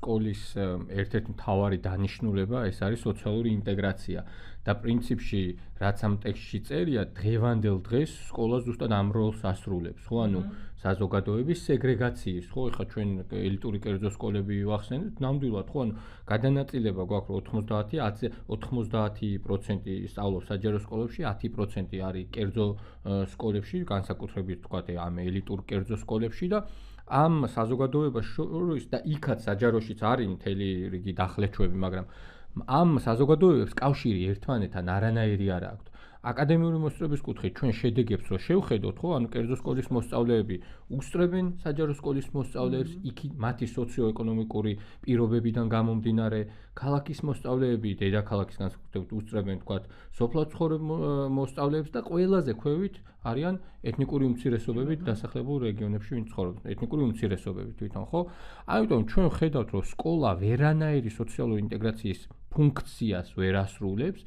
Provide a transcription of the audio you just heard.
სკოლის ერთ-ერთი მთავარი დანიშნულება ეს არის სოციალური ინტეგრაცია და პრინციპში რაც ამ ტექსტში წერია, დღევანდელ დღეს სკოლა ზუსტად ამ როლს ასრულებს, ხო, ანუ საზოგადოების სეგრეგაციის, ხო, ეხლა ჩვენ ელიტური კერძო სკოლები ვახსენებთ, ნამდვილად, ხო, ანუ გადანაწილება გვაქვს 90% სწავლობს საჯარო სკოლებში, 10% არის კერძო სკოლებში, განსაკუთრებით ვთქვათ, ამ ელიტურ კერძო სკოლებში და ამ საზოგადოებას შორის და იქაც საჯაროშიც არის მთელი რიგი დახლეჩვები, მაგრამ ამ საზოგადოებებს კავშირი ერთმანეთთან არანაირი არ აქვს. აკადემიური მოსწავლეების კუთხით ჩვენ შედეგებს რო შევხედოთ, ხო, ანუ კერძო სკოლის მოსწავლეები უსწრებენ საჯარო სკოლის მოსწავლეებს, მათი სოციოეკონომიკური პირობებიდან გამომდინარე, ქალაქის მოსწავლეები, დედაქალაქის განსაკუთრებით უსწრებენ, თქვათ, სოფლად ცხოვრებ მოსწავლეებს და ყველაზე ქვევით არიან ეთნიკური უმცირესობებით დასახლებულ რეგიონებში, ვინც ცხოვრობენ, ეთნიკური უმცირესობებით თვითონ, ხო? ამიტომ ჩვენ ვხედავთ, რომ სკოლა ვერანაირი სოციალური ინტეგრაციის ფუნქციას ვერ ასრულებს.